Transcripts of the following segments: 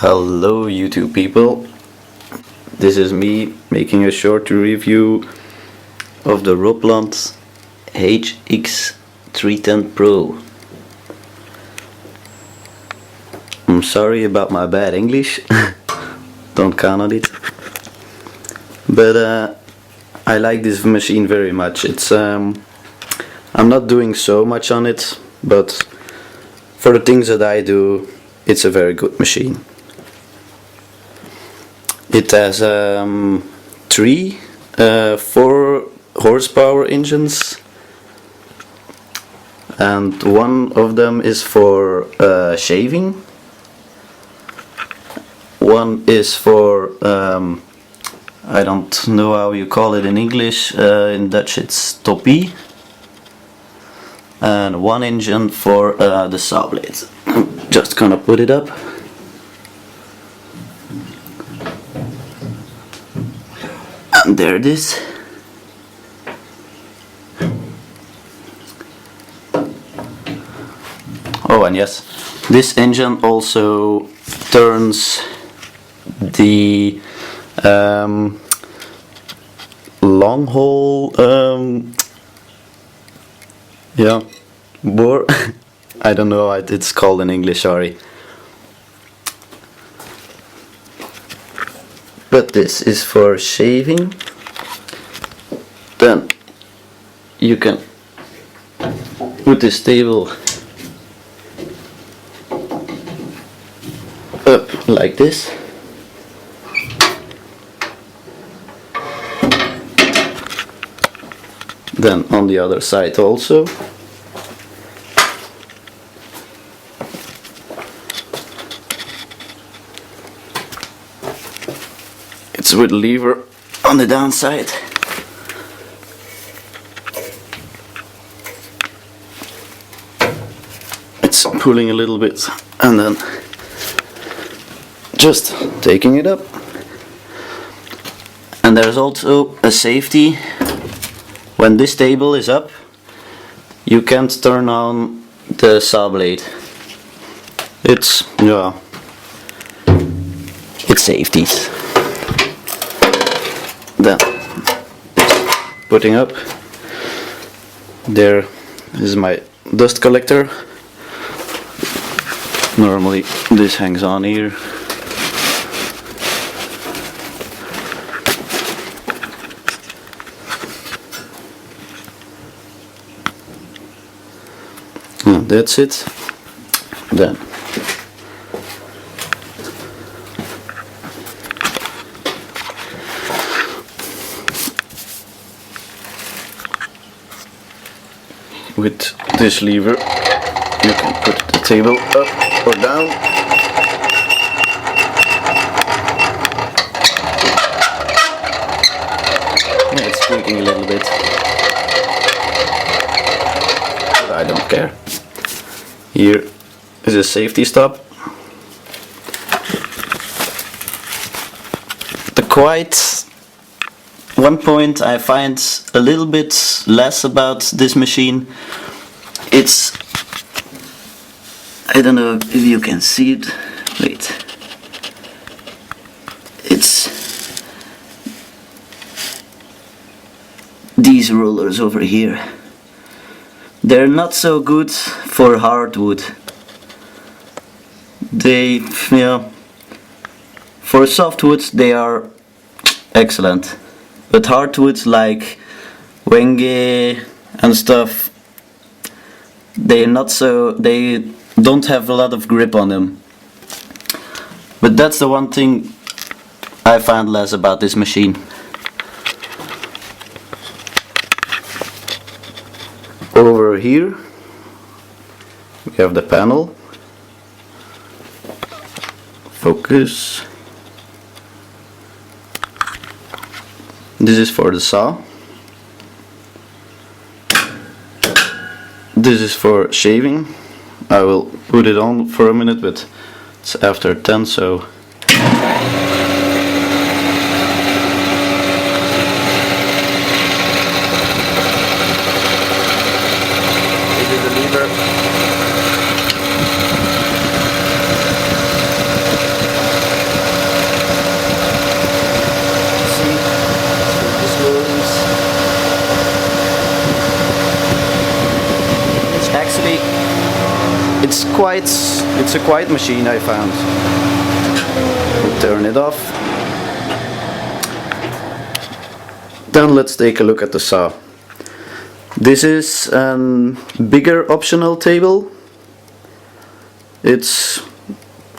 Hello YouTube people, this is me making a short review of the Robland HX 310 Pro. I'm sorry about my bad English, don't count on it, but I like this machine very much. It's I'm not doing so much on it, but for the things that I do, it's a very good machine. It has 3 4 horsepower engines, and one of them is for shaving, one is for I don't know how you call it in English, in Dutch it's toppie, and one engine for the saw blades. I'm just gonna put it up. And there it is. Oh, and yes, this engine also turns the long hole bore. I don't know what it's called in English, sorry. But this is for shaving. Then you can put this table up like this. Then on the other side also. It's with lever on the downside. It's pulling a little bit and then just taking it up. And there's also a safety. When this table is up, you can't turn on the saw blade. It's safeties. Then putting up, there is my dust collector. Normally this hangs on here. And that's it. Then with this lever you can put the table up or down. Yeah, it's squeaking a little bit, but I don't care. Here is a safety stop. One point I find a little bit less about this machine, it's, I don't know if you can see it, wait, it's these rollers over here. They're not so good for hardwood. They, for softwoods they are excellent. But hardwoods like wenge and stuff, they don't have a lot of grip on them. But that's the one thing I find less about this machine. Over here we have the panel. Focus. This is for the saw. This is for shaving. I will put it on for a minute, but it's after 10, so this is the lever. it's a quiet machine, I found. We'll turn it off. Then let's take a look at the saw. This is a bigger optional table. It's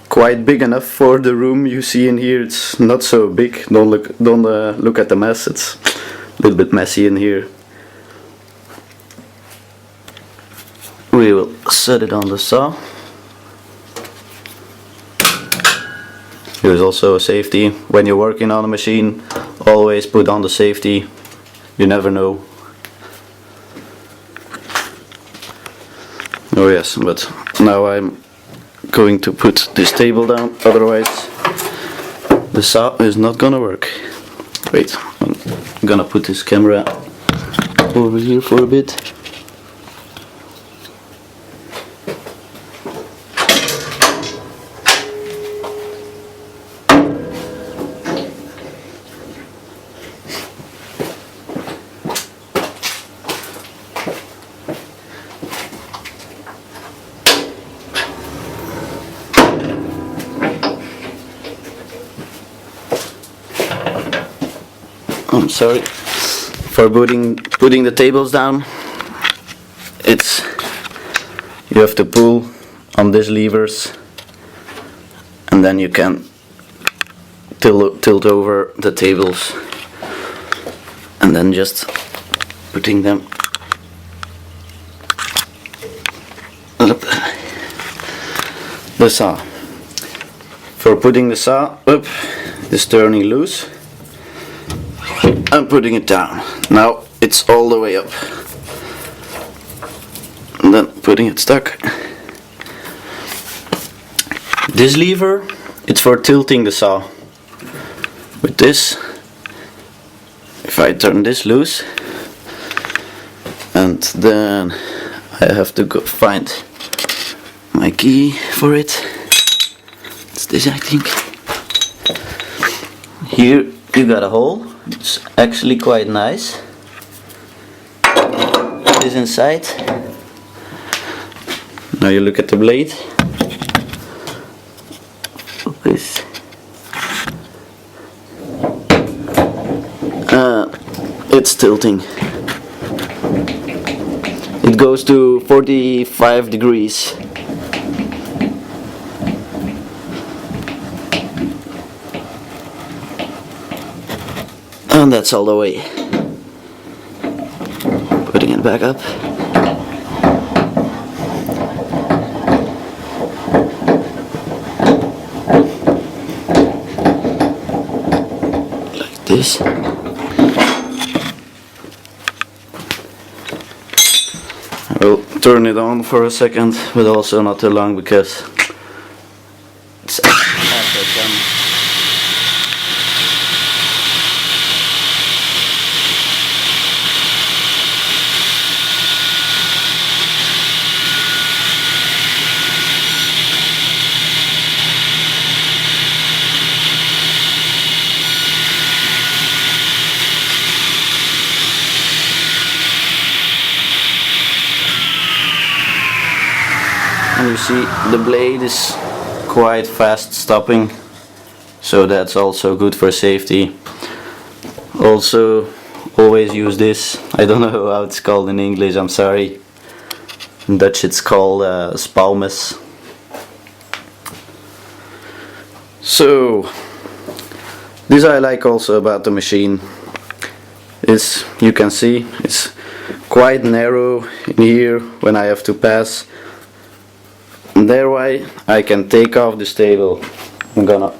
quite big enough for the room you see in here. It's not so big. Don't look at the mess. It's a little bit messy in here. We will set it on the saw. Here's also a safety. When you're working on a machine, always put on the safety. You never know. Oh yes, but now I'm going to put this table down, otherwise the saw is not gonna work. Wait, I'm gonna put this camera over here for a bit. I'm sorry for putting the tables down. You have to pull on these levers, and then you can tilt over the tables, and then just putting them up. The saw. For putting the saw up, is turning loose. I'm putting it down. Now it's all the way up. And then putting it stuck. This lever, it's for tilting the saw. With this, if I turn this loose, and then I have to go find my key for it. It's this, I think. Here you got a hole. It's actually quite nice. This inside. Now you look at the blade. Focus. It's tilting. It goes to 45 degrees. And that's all the way. Putting it back up. Like this. I will turn it on for a second, but also not too long, because it's after it's done. And you see the blade is quite fast stopping, so that's also good for safety. Also, always use this. I don't know how it's called in English, I'm sorry. In Dutch it's called spalmes. So, this I like also about the machine. Is, you can see, it's quite narrow in here when I have to pass. Thereby I can take off this table. I'm gonna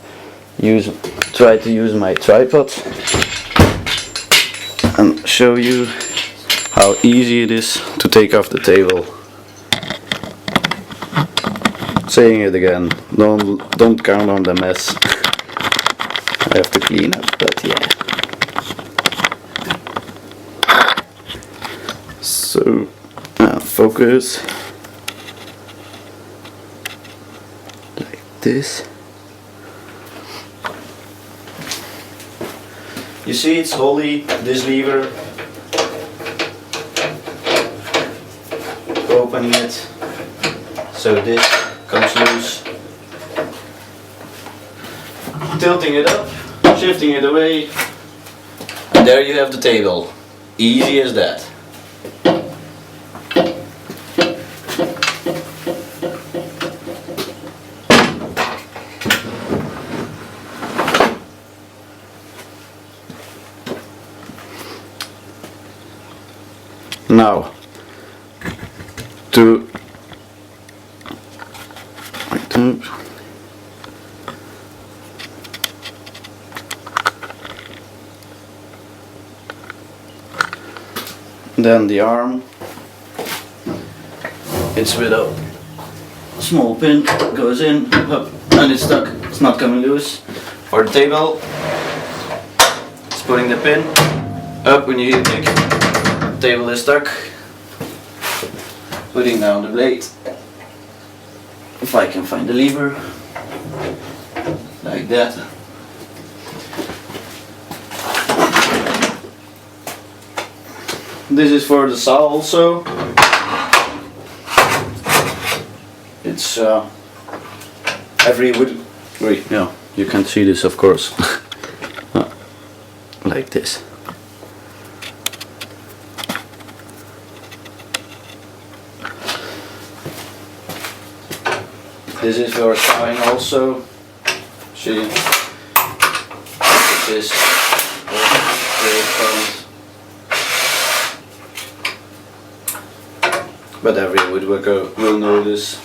try to use my tripod and show you how easy it is to take off the table. Saying it again, don't count on the mess. I have to clean up, but yeah. So focus. This. You see, it's holding this lever, opening it, so this comes loose. Tilting it up, shifting it away, and there you have the table. Easy as that. Now, then the arm, it's with a small pin, goes in, up, and it's stuck, it's not coming loose. For the table, it's putting the pin up when you hit the kick, table is stuck, putting down the blade, if I can find the lever, like that. This is for the saw also. It's every wood. Wait, no, you can't see this, of course. Like this. This is for sawing also. See, this but every woodworker will know this.